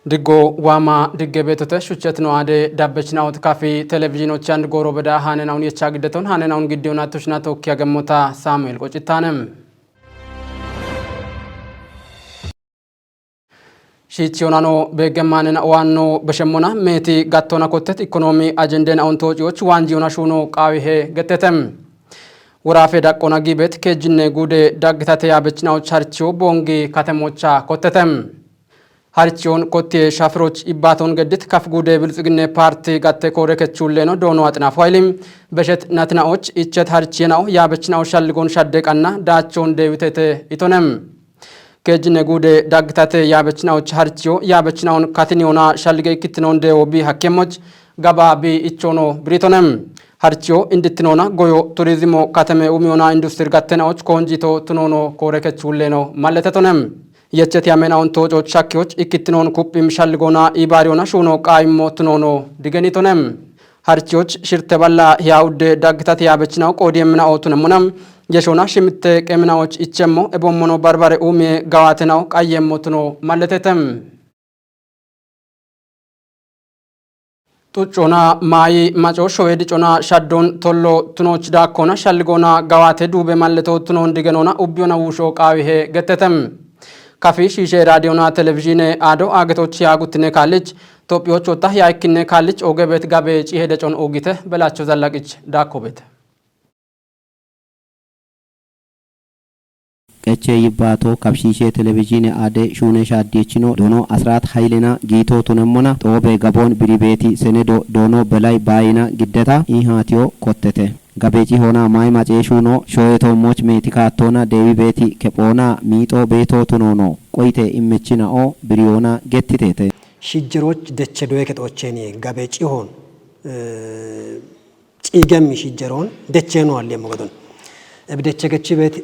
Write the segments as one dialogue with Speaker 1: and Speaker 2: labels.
Speaker 1: Digo wama digge betote shuchetno ade dabbechnaawt kafi televizyinochi and goro beda hanenaun yechagdeton hanenaun giddiyona tushna tokkiya gemmota Samuel Qochitanem Shichionano begemanena wanno beshemona meti gattona kottet ekonomi ajenden auntojiዎች wanjiona shuno qawihe gettetem Warafe daqqona gibet kejinne gude daggitate yabechnaawch harchiyo bongi katemocha kottetem Harchion kotte shafroch ibbaton gedit kaf gude bilጽግነ ፓርቲ gatte kore kechuleno dono atnaf wailim beshet natnaoch ichet harchienaw yabechnaw shalgon shadeqana daachon dewitete itonem kejine gude dagtate yabechnaw harchiyo yabechnawon katiniona shalge kitnon deobi hakemoch gaba bi ichono britonem harchiyo inditnona goyo turizmo kateme umiona industri gattenaoch konjito tunono kore kechuleno malletetonem Yechet yamenaun tojoch shakyoch ikitnon kupim shalgona ibariona shuno qaimo tunono digenitonem harchioch shirteballa yaude dagtat yabechnaw qodiyemna otunemunam yeshona shimitte qeminaoch ichemmo ebommono barbare umie gawatenaw qayemmo tuno malletetem Tuchona mai macho shoedi chona shaddon tollo tunoch dakona shalgona gawate dube malleto tunon digenona ubbiona wusho qawihe gettetem Kafi shishe radiona televizhine ado agetochi agutne college topioch otah yaikne college ogebet gabe chihedechon ogite belacho zallaqich dakobet
Speaker 2: Keche yibato kapshishe televizhine ade shune shaddichino dono asrat hailena gito tunemona tobe gabon biribeti senedo dono belai bayina giddeta ihatio kottete Gabeji hona mai maceeshuno shoyeto moch metikatona dewi beti kepona mito beto tunono qoite immechina o biriona gettitete
Speaker 3: shijjeroch dechedoe ketocheni gabeji hon cigem shijjeron decheno alle mogodon ebdechegechi bet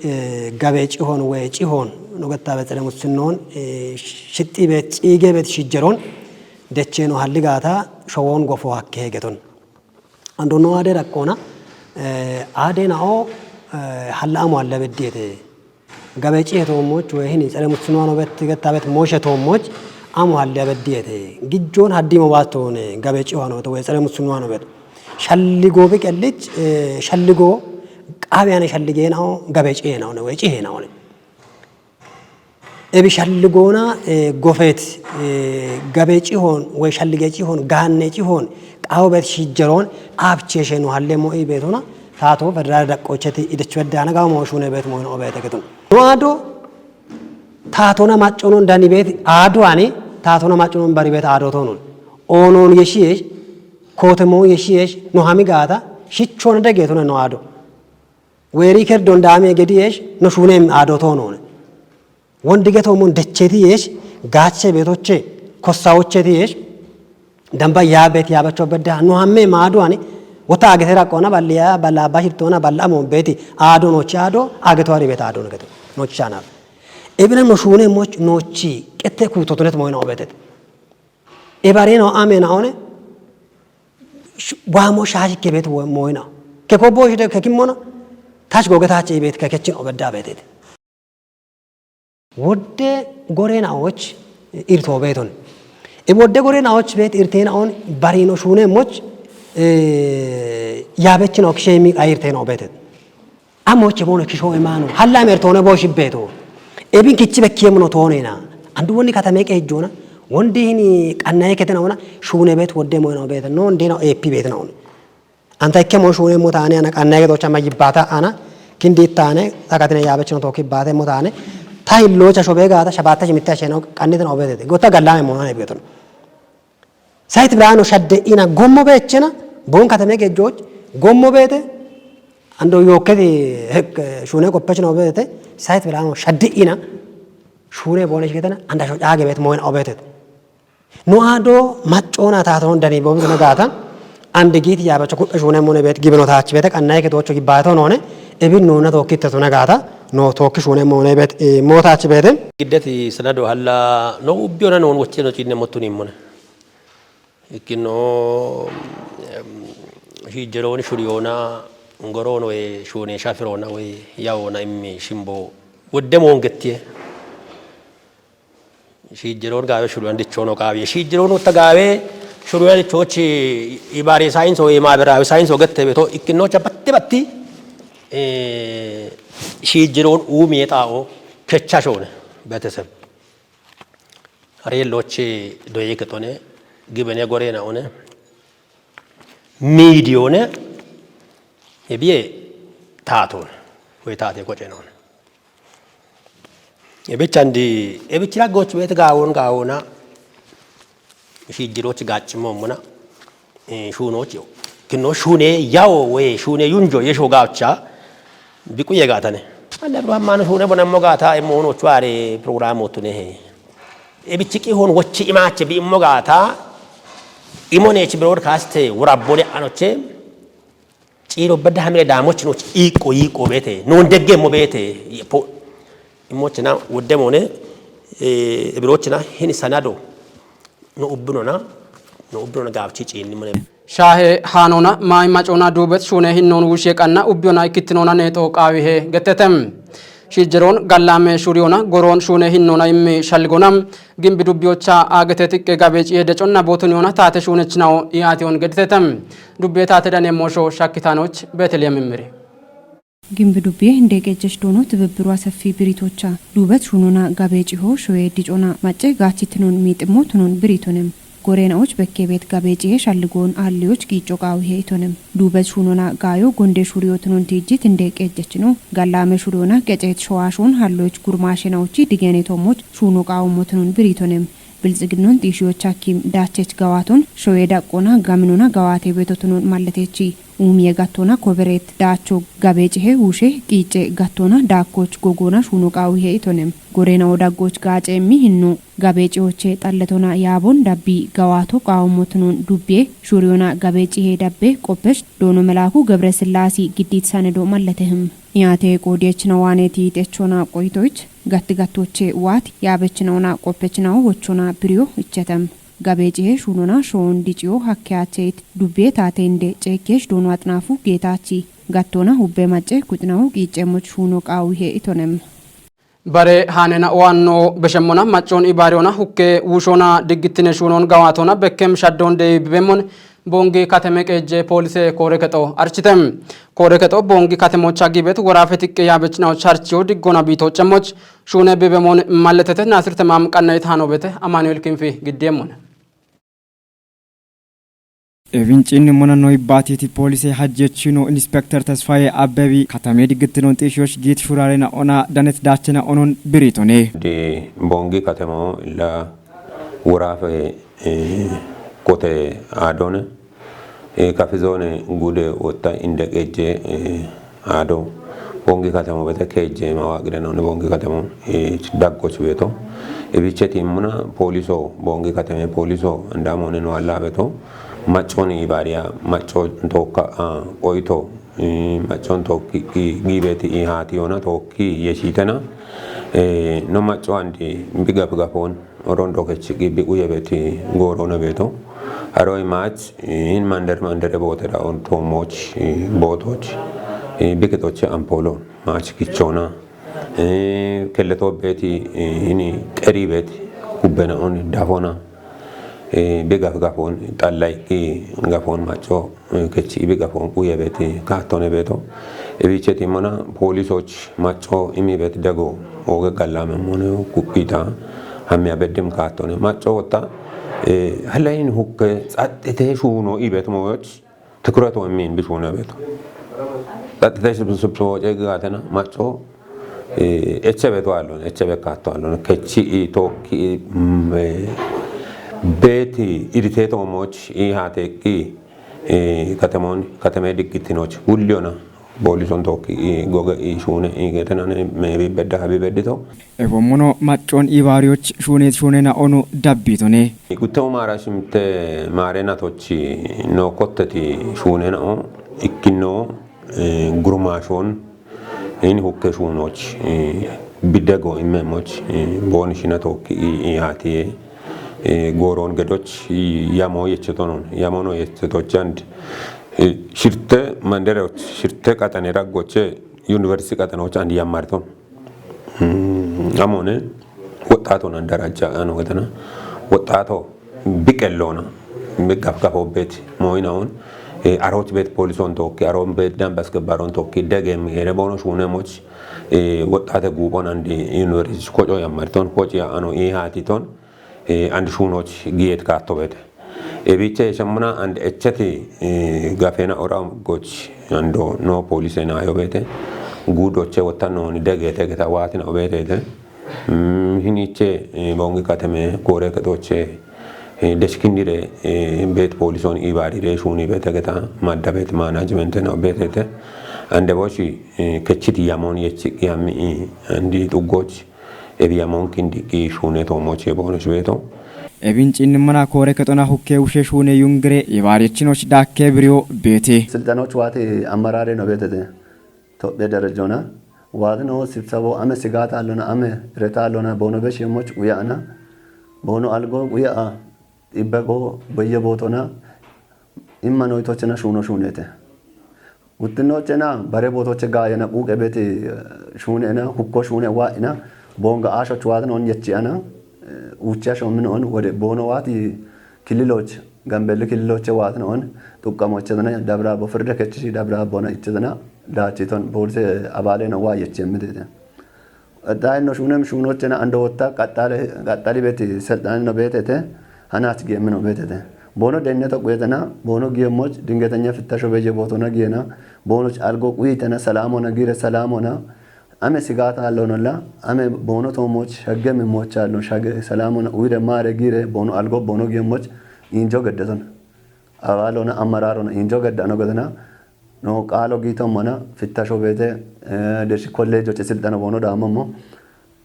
Speaker 3: gabeji hon weji hon nogata betere musnon shitti bet cige bet shijjeron decheno halligata showon gofo hakke geton andono ade rakona አዴናኦ ሐላሙ አለበዲቴ ጋበጪ ቶሞች ወይህን ጸለሙስኗኖ በት ገታበት ሞሸቶሞች አሙ አለበዲቴ ግጆን ሀዲሞ ባቶነ ጋበጪ ሆኖ ወይ ጸለሙስኗኖ በት ሸልጎ ቢቀልጭ ሸልጎ ቃቢያነ ሸልጌናው ጋበጪ ነው ነው ወጪ ነው እቢ ሸልጎና ጎፈት ጋበጪ ሆን ወይ ሸልጌጪ ሆን ጋነጪ ሆን ቃውበት ሽጀሮን አብቼሸኑ ሐለሞ ኢቤቶና ታቶ ፈድራ ደቆቸቲ ኢደችወዳና ጋሞ ሹነ ቤት ሞን ኦቤተከቱን ኖአዶ ታቶና ማጮኖ እንዳኒ ቤት አዶ አኔ ታቶና ማጮኖ ባሪ ቤት አዶ ቶኑን ኦኖን የሺሽ ኮተሞ የሺሽ ኖሃሚ ጋታ ሽቾነ ደጌቶነ ኖአዶ ወሪ ከርዶ እንዳሜ ገዲየሽ ኖሹኔም አዶ ቶኑን ወንድገቶ ሞን ደቸቲየሽ ጋቸ ቤቶቼ ኮሳዎቼቲየሽ Damba yabet yabacho bedda no hamme maadu ani wota agetera qona balliya balla bashirtona balla mo beti ado no chado agetori bet ado negeto no chana ebina no shune moch nochi kette kutotonet moyna obetet ebare no amena one wamo shaji kebet moyna ke ko boshde ke kimona tash gogetache bet ke kechin obedda betet wodde gorena och irto beton Ebode gorenaoch bet irtenaon barino shune moch yabechno kshemi ayirteno betet amoch bono kisho emanu halla mertone bosh beto ebin kichi bekiyemno tonena andu woni katameke ejjona wondini qannaye ketenawna shune bet wodde moyno bet no ndino epi bet nawon anta ikkemo shune motane ana qannaye docha magibata ana kinditane takatene yabechno toki bate motane ታይሎቻ ሾቤጋታ ሸባታ የሚታሸነው ቀንደን ኦበደተ ጎታ ጋላሜ ሞናኔ ቤቶን ሳይት ብራኖ ሸደ ኢና ጎሞ በቸና ቦን ከተሜ ገጆች ጎሞ ቤተ አንዶ ዮከቲ ሹኔ ቆፐች ነው ቤተ ሳይት ብራኖ ሸደ ኢና ሹኔ ቦነሽ ከተና አንዳሾ ጫገ ቤት ሞን ኦበደተ ኖአዶ ማጮና ታቶን ደኒ ቦም ዘነጋታ አንድ ጌት ያባቸ ሹኔ ሞነ ቤት ግብኖታች ቤተ ቀናይ ከቶቹ ይባቶ ነውነ እብን ኖና ተወክተቱ ነጋታ no tokki shune mone bet motaach beten
Speaker 4: giddeti sanado halla no ubbiona non wocceno cinne mottuni mone ikino hijjeroni shuriona ngorono e shune shafirona we yawona immi shimbo wodde mo ngettie Shijiroon gaawee shuruudhaan dichoonoo qaabee shijiroon utta gaawee shuruudhaan dichoochi ibaaree saayinsoo maabiraawee saayinsoo gattee beetoo ikkinoocha batti shijiroon uumee xaa'oo kechashoone beeteseb reellochi doyee qixone gibenee goreena one miidiyoone ebiyee taatoon ወይ taatee qoceenoone ebichandi ebichira goch bet gaawona shijiroch gaachimoomuna shuunoch kinno shuune yawo we shuune yunjo yesho gaawcha biquye gaatane alla brahman shuune bonammo gaata emono chware program otune he ebichiki hon wochi imaache bi immo gaata imonech broadcast wurabbone anoche ciro badda hamire daamoch no iqo bete non deggemo bete imochina wodemone ebirochina hin sanado no ubbinona gaabchi ciinni mone
Speaker 1: shaahe haanona maay macona duubet shune hinnoon wushee qanna ubbiona ikkitinoona neexoo qaawihe gettetem shijiroon gallaame shuriyoona goroon shune hinnoona immi shalgonam gimbi dubbiyocha aagete xiqqe gabeeci hedeconna bootuniyoona taate shunechinaw iyaatiyoon gedtetem dubbee taate daneemmoosho shakkitaanoch beeteliyeem immiri
Speaker 5: ግንብ ዱቤ እንደቀጨሽ ዶኖ ትብብሩ አሰፊ ብሪቶቻ ዱበት ሹኑና ጋቤጪ ሆ ሾዬ ዲጮና ማጨ ጋቺትኑን ሚጥሞ ትኑን ብሪቶንም ጎሬናዎች በከቤት ጋቤጪ ሻልጎን አሊዎች ጊጮቃው ሄቶንም ዱበት ሹኑና ጋዮ ጎንዴ ሹሪዮትኑን ቲጂት እንደቀጨች ነው ጋላመ ሹሪዮና ቀጨት ሸዋሹን ሃሎች ጉርማሽናዎች ዲገኔቶሞች ሹኑ ቃው ሞትኑን ብሪቶንም ብልጽግናን ዲሽዮች ሐኪም ዳቸች ጋዋቱን ሾዬ ዳቆና ጋምኑና ጋዋቴ ቤቶትኑን ማለቴቺ ኡሚየ ጋቶና ኮቨሬት ዳቾ ጋቤጪ ውሼ ቂጬ ጋቶና ዳኮች ጎጎና ሹኑቃው ሄቶንም ጎሬና ወዳጎች ጋጬሚ ህኑ ጋቤጪዎቼ ጣለቶና ያቦን ዳቢ ጋዋቶ ቃውሞትኑን ዱቤ ሹሪዮና ጋቤጪ ዳቤ ቆበሽ ዶኖ መላኩ ገብረ ስላሲ ግዲት ሰነዶ ማለተህም ያቴ ቆዴች ነው ዋኔቲ ጤቾና ቆይቶች ጋትጋቶቼ ዋት ያበችነውና ቆፈችናው ወቾና ብሪዮ እቸተም ጋቤጪ ሹኑና ሾን ዲጪዮ ሐኪያቼት ዱቤ ታቴንዴ ጨኬሽ ዶኖ አጥናፉ ጌታቺ ጋቶና ሁቤ ማጨ ኩጥናው ቂጨሞች ሹኑ ቃው ሄቶንም
Speaker 1: bare hanena wanno beshemona machon ibariona hukke wushona diggitine shunon gawatona bekkem shaddon de bemon bongi kateme keje police koreketo architem koreketo bongi katemocha gibet warafetikke yabechnaw charchio diggona bito chemoch shune bebemon malletete nasir tamam qannayt hanobete amanuel kimfi giddemon
Speaker 6: ኤቪንጭን ሞናኖ ይባቲቲ ፖሊስ ሀጀችኖ ኢንስፔክተር ተስፋዬ አበቢ ከተሜ ድግትኖን ጤሾች ጌት ሹራሬና ኦና ዳነት ዳቸና ኦኖን ብሪቶኔ
Speaker 7: ዲ ቦንጊ ከተሞ ላ ወራፈ ኮቴ አዶነ ካፊዞነ ጉደ ወጣ እንደቀጀ አዶ ቦንጊ ከተሞ በተከጀ ማዋግደና ቦንጊ ከተሞ ዳቆች ቤቶ እቢቸቲ ሙና ፖሊሶ ቦንጊ ከተሜ ፖሊሶ እንዳሞነ ነው አላበቶ ማጮን ይባሪያ ማጮን ቶካ ቆይቶ ማጮን ቶኪ ጊቤቲ ኢሃቲዮና ቶኪ የሺተና ኖ ማጮ አንዲ ቢጋብጋፎን ኦሮንዶ ከቺ ጊቢ ኡየቤቲ ጎሮነ ቤቶ አሮይ ማች ኢን ማንደር ቦተራ ኦን ቶሞች ቦቶች ቢከቶች አምፖሎን ማች ኪቾና ከለቶ ቤቲ ኢኒ ቀሪ ቤት ኩበና ኦን ዳፎና bega gafon tallai ki gafon macho kechi be gafon kuye beti katone beto ebicheti mona polisoch macho imi bet dago oge gallame mona kupita hamme abedim katone macho wata halain hukke tsatte shuno ibet moch ትኩረቱ ምን ቢሾነ ቤቶ ተተሽ ብስብሶ ጀጋተና ማጮ እቸቤቶ አለው እቸቤካቶ አለው ከቺ ቶኪ ቤቲ ኢሪቴቶ ሞች ኢሃቴቂ ከተሜ ድግትኖች ሁሉና ቦሊሶን ቶኪ ጎገ ኢሹነ ኢገተናነ ሜቢ በዳ ሀቢበድቶ
Speaker 6: ኤቮሞኖ ማጮን ኢባሪዎች ሹኔና ኦኑ ዳቢቶኔ
Speaker 7: ጉተው ማራሽምተ ማሬናቶች ኖ ኮተቲ ሹኔና ኦ ኢኪኖ ጉሩማሾን ኢን ሁከ ሹኖች ቢደጎ ኢመሞች ቦንሽና ቶኪ ኢሃቲዬ ጎሮን ገዶች ያሞ የቸቶኖን ያሞኖ የቸቶች አንድ ሽርተ መንደሮች ሽርተ ቀጠኔ ራጎች ዩኒቨርሲቲ ቀጠናዎች አንድ ያማርተው አሞነ ወጣቱን አንደራጃ ነው ገተና ወጣቶ ቢቀሎና ምጋፍጋፎ ቤት ሞይናውን አሮች ቤት ፖሊሶን ቶኪ አሮን ቤት ዳንብ አስከባሮን ቶኪ ደገም የረቦኖ ሹነሞች ወጣተ ጉቦን አንድ ዩኒቨርሲቲ ኮጮ ያማርቶን ኮጭ ያኖ ኢሃቲቶን አንድ ሹኖች ጊየት ካቶ ቤት ኤቢቼ ሸሙና አንድ እቸቲ ጋፌና ኦራም ጎች አንዶ ኖ ፖሊስና አዮቤቴ ጉዶቼ ወጣኖን ደገቴ ገታዋቲና ኦቤቴ ሂኒቼ ቦንግ ከተሜ ኮሬ ከቶቼ ደስኪንዲሬ ቤት ፖሊሶን ኢባሪሬ ሹኒ ቤተ ገታ ማዳቤት ማናጅመንት ነው ቤቴ አንደ ቦሺ ከቺት ያሞን የቺ ያሚ አንዲ ጡጎች ኤቢያሞን ኪንዲ ሹኔ ቶሞቼ ቦነሽ ቤቶ
Speaker 6: ኤቢንጭን መና ኮሬ ከጦና ሁኬ ውሼ ሹኔ ዩንግሬ የባሪችኖች ዳኬ ብሪዮ ቤቴ
Speaker 8: ስልጠናዎች ዋቴ አመራሬ ነው ቤቴ ቶቤ ደረጃውና ዋድኖ ስብሰባው አመ ስጋት አለና አመ ረታ አለና ቦኖ በሽ የሞች ኡያና ቦኖ አልጎ ኡያ ይበጎ በየቦቶና ኢማኖይቶችና ሹኖ ሹኔተ ውጥኖችና ባሬ ቦቶች ጋር የነቁ ገቤት ሹኔና ሁኮ ሹኔ ዋኢና ቦንጋ አሾች ዋድኖ የቺያና ውቻሾ ምን ሆነ ወደ ቦኖ ዋት ክልሎች ጋምቤል ክልሎች ዋት ነው ጡቀሞችና ደብራ በፍርደ ከቺ ደብራ ቦና ይችዘና ዳቺቶን ቦርሴ አባሌ ነው ዋየች የምትደ ዳይኖ ሹነም ሹኖችና አንደ ወጣ ቀጣሊ ቤት ሰልጣን ነው ቤተተ አናት ገም ነው ቤተተ ቦኖ ደነተ ቆየተና ቦኖ ገሞች ድንገተኛ ፍተሾ በየቦታው ነው ገና ቦኖች አልጎ ቁይተና ሰላሞና ጊረ ሰላሞና አመ ስጋት አለውና አመ ቦኖ ቶሞች ሸገም ሞች አሉ ሸገ ሰላሞና ኡይደ ማረ ጊረ ቦኖ አልጎ ቦኖ ገሞች ኢንጆ ገደተን አባሎና አመራሮና ኢንጆ ገዳ ነው ገደና ኖ ቃሎ ጊቶ መና ፍተሾ ቤተ ደሽ ኮሌጆች ስልጠና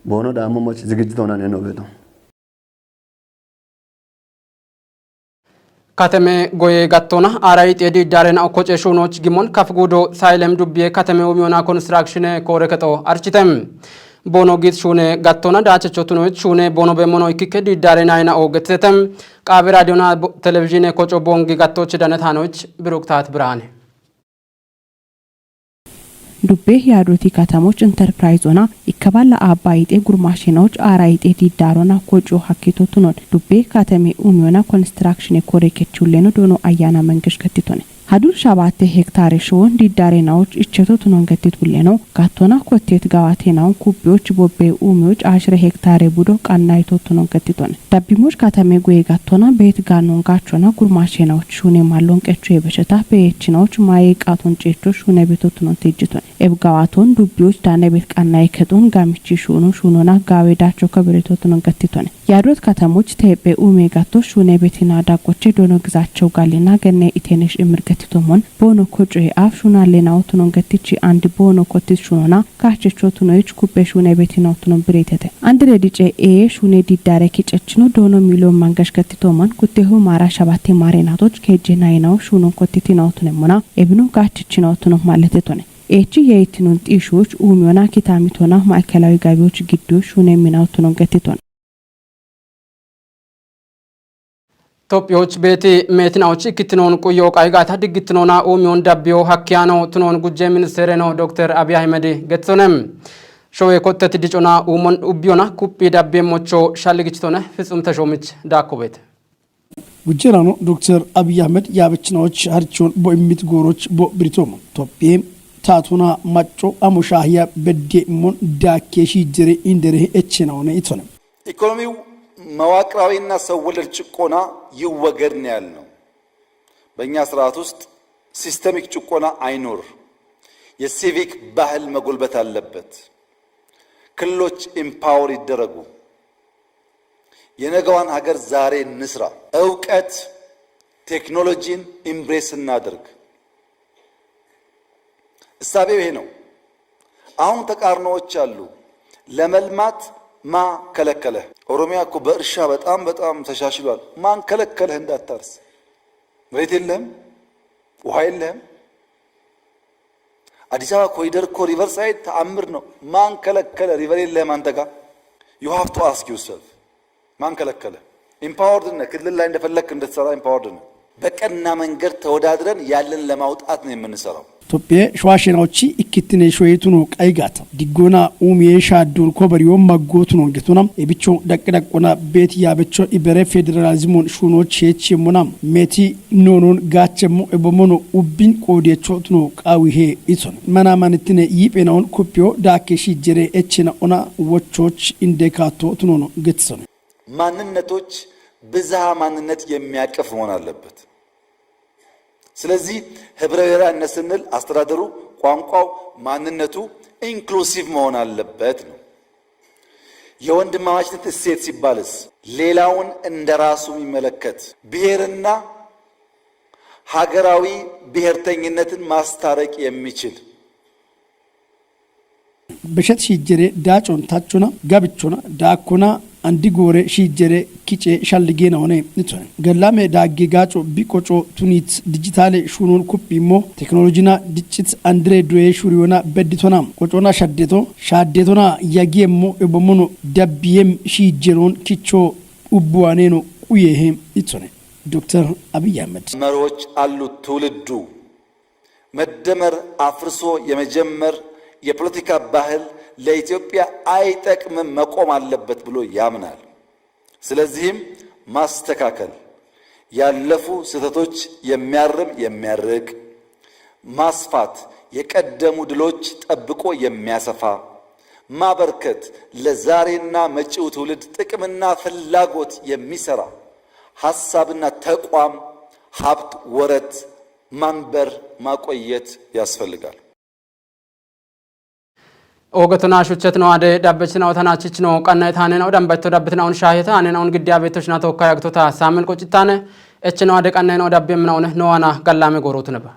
Speaker 8: ቦኖ ዳሞሞች ዝግጅት ሆና ነው ቤቶ
Speaker 1: ከተሜ ጎዬ ጋቶና አራይት ኤዲ ዳሬና ኦኮቼ ሹኖች ጊሞን ካፍጉዶ ሳይለም ዱብዬ ከተሜ ኡሚዮና ኮንስትራክሽን ኮረከቶ አርችተም ቦኖ ጊት ሹኔ ጋቶና ዳቸቾቱኖች ሹኔ ቦኖ በሞኖ ኢኪከ ዲ ዳሬና አይና ኦገተተም ቃቢ ራዲዮና ቴሌቪዥን ኮጮ ቦንጊ ጋቶች ዳነታኖች ብሩክታት ብርሃኔ
Speaker 5: ዱቤ ያዶቲ ከተሞች ኢንተርፕራይዝ ሆና ይከባላ አባይጤ ጉርማሽናዎች አራይጤ ዲዳሮና ኮጮ ሀኪቶቱኖን ዱቤ ከተሜ ኡሚዮና ኮንስትራክሽን ኮሬከቹሌኖ ዶኖ አያና መንገሽ ከቲቶነ ሀዱር ሻባቴ ሄክታር ሾን ዲዳሬናዎች እቸቶቱኖን ገቲቱሌኖ ጋቶና ኮቴት ጋዋቴናው ኩቢዎች ቦቤ ኡሚዎች 10 ሄክታር ቡዶ ቃናይቶቱኖን ገቲቶነ ዳቢሞች ከተሜ ጎዬ ጋቶና ቤት ጋኖን ጋቾና ጉርማሽናዎች ሹኔ ማሎን ቀቹ የበሸታ በየችናዎች ማይ ቃቶን ጨቾ ሹኔ ቤቶቱኖን ተጅቶነ ኤብጋዋቶን ዱቢዎች ዳነ ቤት ቃናይ ከቶን ጋምቺ ሹኖና ጋዌዳቸው ከብሬቶቱኖን ገቲቶነ ያዶት ከተሞች ተቤ ኡሜ ጋቶ ሹኔ ቤቲና ዳቆቼ ዶኖ ግዛቸው ጋሊና ገነ ኢቴነሽ እምርገቲቶሞን ቦኖ ኮጮ አፍ ሹናሌናው ቱኖን ገቲቺ አንድ ቦኖ ኮቲስ ሹኖና ካቸቾቱኖች ኩቤ ሹኔ ቤቲናው ቱኖን ብሬተተ አንድ ለዲጬ ሹኔ ዲዳሬ ኪጨችኖ ዶኖ ሚሊዮን ማንጋሽ ገቲቶሞን ኩቴሁ ማራ ሻባቴ ማሬናቶች ከጄናይናው ሹኖን ኮቲቲናው ቱነሞና ኤብኑ ጋችቺናው ቱኖ ማለተቶነ ኤቺ የኢትኑን ጢሾች ኡሚዮና ኪታሚቶና ማዕከላዊ ጋቢዎች ግዶሽ ሹኔ ሚናው ቱኖን ገቲቶነ ኢትዮጵያዎች ቤቲ ሜትናዎች ክትኖን ቁዮ ቃይጋታ ድግትኖና ኡሚዮን ዳቢዮ ሀኪያኖ ቱኖን ጉጄ ሚኒስቴር ነው ዶክተር አብይ አህመድ ገትሶነም ሾዌ ኮተት ዲጮና ኡሞን ኡቢዮና ኩፒ ዳቤሞቾ ሻልግችቶነ ፍጹም ተሾምች ዳኮቤት
Speaker 9: ጉጄራኖ ዶክተር አብይ አህመድ ያበችናዎች አርቾን ቦሚት ጎሮች ቦብሪቶም ኢትዮጵያ ታቱና ማጮ አሞሻህያ በዴሞን ዳኬሺ ጅሬ ኢንደሬ እችናው ነው ኢቶነ
Speaker 10: ኢኮኖሚው መዋቅራዊና ሰው ወለድ ጭቆና ይወገድ ነው ያልነው። በእኛ ስርዓት ውስጥ ሲስተሚክ ጭቆና አይኖር። የሲቪክ ባህል መጎልበት አለበት። ክልሎች ኢምፓወር ይደረጉ። የነገዋን ሀገር ዛሬ እንስራ። እውቀት ቴክኖሎጂን ኢምብሬስ እናድርግ። እሳቤው ይሄ ነው። አሁን ተቃርኖዎች አሉ። ለመልማት ማ ከለከለህ? ኦሮሚያ እኮ በእርሻ በጣም ተሻሽሏል። ማን ከለከለህ እንዳታርስ? መሬት የለህም፣ ውሃ የለህም። አዲስ አበባ ኮሪደር እኮ ሪቨር ሳይድ ተአምር ነው። ማን ከለከለ? ሪቨር የለህም አንተ ጋር። ዩ ሃቭ ቱ አስክ ዩርሰልፍ ማን ከለከለ? ኢምፓወርድ ነህ። ክልል ላይ እንደፈለክ እንድትሰራ ኢምፓወርድ ነህ። በቀና መንገድ ተወዳድረን ያለን ለማውጣት ነው የምንሰራው።
Speaker 9: ኢትዮጵያ ሸዋሸናዎቺ ኢክትኔ ሾይቱኑ ቀይጋታ ዲጎና ኡሚዬ ሻዱን ኮበሪዮ ማጎቱኑ ገቱና ኤቢቾ ደቅደቆና ቤት ያበቾ ኢበሬ ፌዴራሊዝሙን ሹኖች ሄችሙና ሜቲ ኖኖን ጋቸሙ ኤቦሞኖ ኡቢን ቆዴቾትኑ ቃዊሄ ኢሶን መናማንትኔ ይጴናውን ኩፒዮ ዳኬሺ ጀሬ ኤችና ኦና ወቾች ኢንዴካቶ ትኖኖ ገትሰኑ
Speaker 10: ማንነቶች ብዝሃ ማንነት የሚያቅፍ መሆን አለበት። ስለዚህ ህብረ ብሔራዊነት ስንል አስተዳደሩ፣ ቋንቋው፣ ማንነቱ ኢንክሉሲቭ መሆን አለበት ነው። የወንድማማችነት እሴት ሲባልስ ሌላውን እንደራሱ የሚመለከት ብሔርና ሀገራዊ ብሔርተኝነትን ማስታረቅ የሚችል
Speaker 9: በሸት ሺጀሬ ዳጮን ታቹና ጋብቾና ዳኮና አንዲ ጎሬ ሺጀሬ ኪጬ ሻልጌ ነው ነ ንቶን ገላሜ ዳጌ ጋጮ ቢቆጮ ቱኒት ዲጂታል ሹኑን ኩፒሞ ቴክኖሎጂና ዲጂት አንድሬ ዶዬ ሹሪዮና በዲቶና ቆጮና ሻዴቶና ያጌሞ እበሞኖ ደብየም ሺጀሮን ኪቾ ኡቡዋኔ ነው ቁየሄም ይቶነ ዶክተር አብይ አህመድ
Speaker 10: መሪዎች አሉት። ትውልዱ መደመር አፍርሶ የመጀመር የፖለቲካ ባህል ለኢትዮጵያ አይጠቅምም፣ መቆም አለበት ብሎ ያምናል። ስለዚህም ማስተካከል፣ ያለፉ ስህተቶች የሚያርም የሚያርቅ፣ ማስፋት፣ የቀደሙ ድሎች ጠብቆ የሚያሰፋ፣ ማበርከት፣ ለዛሬና መጪው ትውልድ ጥቅምና ፍላጎት የሚሰራ ሐሳብና ተቋም፣ ሀብት፣ ወረት ማንበር ማቆየት ያስፈልጋል።
Speaker 1: ኦገቱና ሹቸት ነው አደ ዳበችና ወተናችች ነው ቀና የታነ ነው ደንበቶ ዳብትናውን ሻሄታ አነናውን ግዲያ ቤቶችና ተወካይ አግቶታ ሳምን ቆጭታነ እች ነው አደ ቀና ነው ዳበም ነው ነዋና ገላሜ ጎሮት ነበር